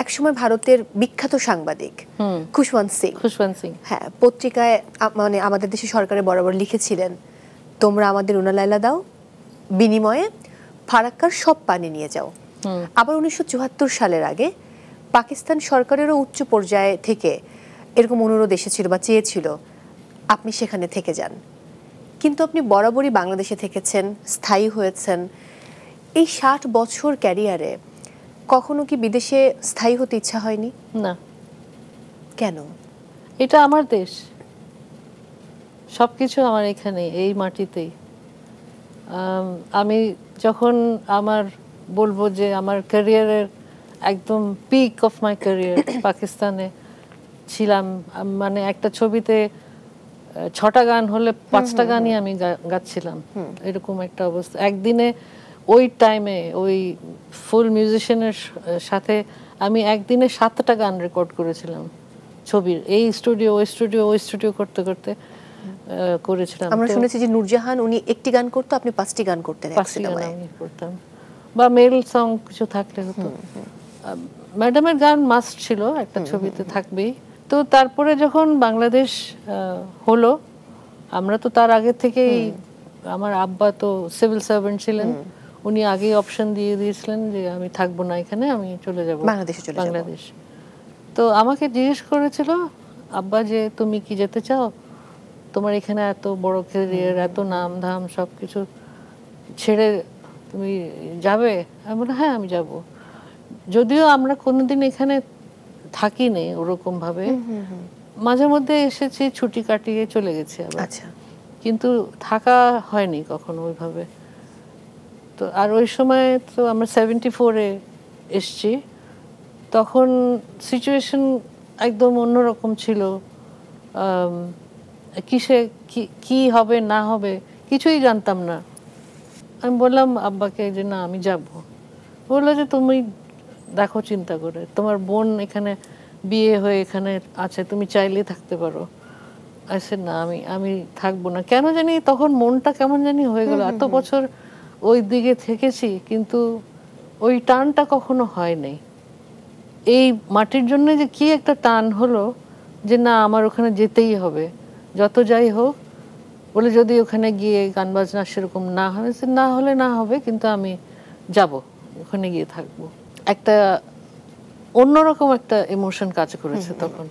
একসময় ভারতের বিখ্যাত সাংবাদিক খুশবন্ত সিং হ্যাঁ পত্রিকায় মানে আমাদের দেশের সরকারে বরাবর লিখেছিলেন, তোমরা আমাদের উনালাইলা দাও, বিনিময়ে ফারাক্কার সব পানি নিয়ে যাও। আবার 1974 সালের আগে পাকিস্তান সরকারেরও উচ্চ পর্যায়ে থেকে এরকম অনুরোধ এসেছিল বা চেয়েছিল আপনি সেখানে থেকে যান, কিন্তু আপনি বরাবরই বাংলাদেশে থেকেছেন, স্থায়ী হয়েছেন। এই 60 বছর ক্যারিয়ারে কখনো কি বিদেশে স্থায়ী হতে ইচ্ছা হয়নি? না। কেন? এটা আমার দেশ, সবকিছু আমার এখানে, এই মাটিতেই। আমি যখন আমার বলবো যে আমার ক্যারিয়ারের একদম পিক অফ মাই ক্যারিয়ার পাকিস্তানে ছিলাম, মানে একটা ছবিতে 6টা গান হলে 5টা গানই আমি গাচ্ছিলাম, এরকম একটা অবস্থা। একদিনে ওই টাইমে ওই ফুল মিউজিশিয়ানের সাথে আমি একদিনে 7টা গান রেকর্ড করেছিলাম ছবির, এই স্টুডিও ওই স্টুডিও ওই স্টুডিও করতে করতে করেছিলাম। আমরা শুনেছি যে নূরজাহান উনি একটি গান করতো, আপনি 5টি গান করতেন। 5টি গান আমি করতাম, বা মেল সং কিছু থাকলে হতো। ম্যাডামের গান মাস্ট ছিল, একটা ছবিতে থাকবেই। তো তারপরে যখন বাংলাদেশ হলো, আমরা তো তার আগে থেকেই, আমার আব্বা তো সিভিল সার্ভেন্ট ছিলেন, উনি আগেই অপশন দিয়ে দিয়েছিলেন যে আমি থাকবো না এখানে, আমি চলে যাব বাংলাদেশ। তো আমাকে জিজ্ঞেস করেছিল আব্বা যে তুমি কি যেতে চাও, তোমার এখানে এত বড় ক্যারিয়ার, এত নাম ধাম সবকিছু ছেড়ে তুমি যাবে? আমি বললাম হ্যাঁ আমি যাব। যদিও আমরা কোনোদিন এখানে থাকি নেই ওরকম ভাবে, মাঝে মধ্যে এসেছি, ছুটি কাটিয়ে চলে গেছি আবার, কিন্তু থাকা হয়নি কখনো ওইভাবে। তো আর ওই সময় তো আমরা 74-এ এসছি, তখন সিচুয়েশন একদম অন্যরকম ছিল। কিসে কি হবে না হবে কিছুই জানতাম না। আমি বললাম আব্বাকে যে না আমি যাব। বললো যে তুমি দেখো চিন্তা করে, তোমার বোন এখানে বিয়ে হয়ে এখানে আছে, তুমি চাইলে থাকতে পারো। আসে না আমি থাকবো না। কেন জানি তখন মনটা কেমন জানি হয়ে গেল, এত বছর ওই দিকে থেকেছি কিন্তু ওই টানটা কখনো হয় নাই। এই মাটির জন্য যে কি একটা টান হলো যে না আমার ওখানে যেতেই হবে, যত যাই হোক। বলে যদি ওখানে গিয়ে গান বাজনা সেরকম না হয়, না হলে না হবে, কিন্তু আমি যাব, ওখানে গিয়ে থাকবো। একটা অন্যরকম একটা ইমোশন কাজ করেছে তখন।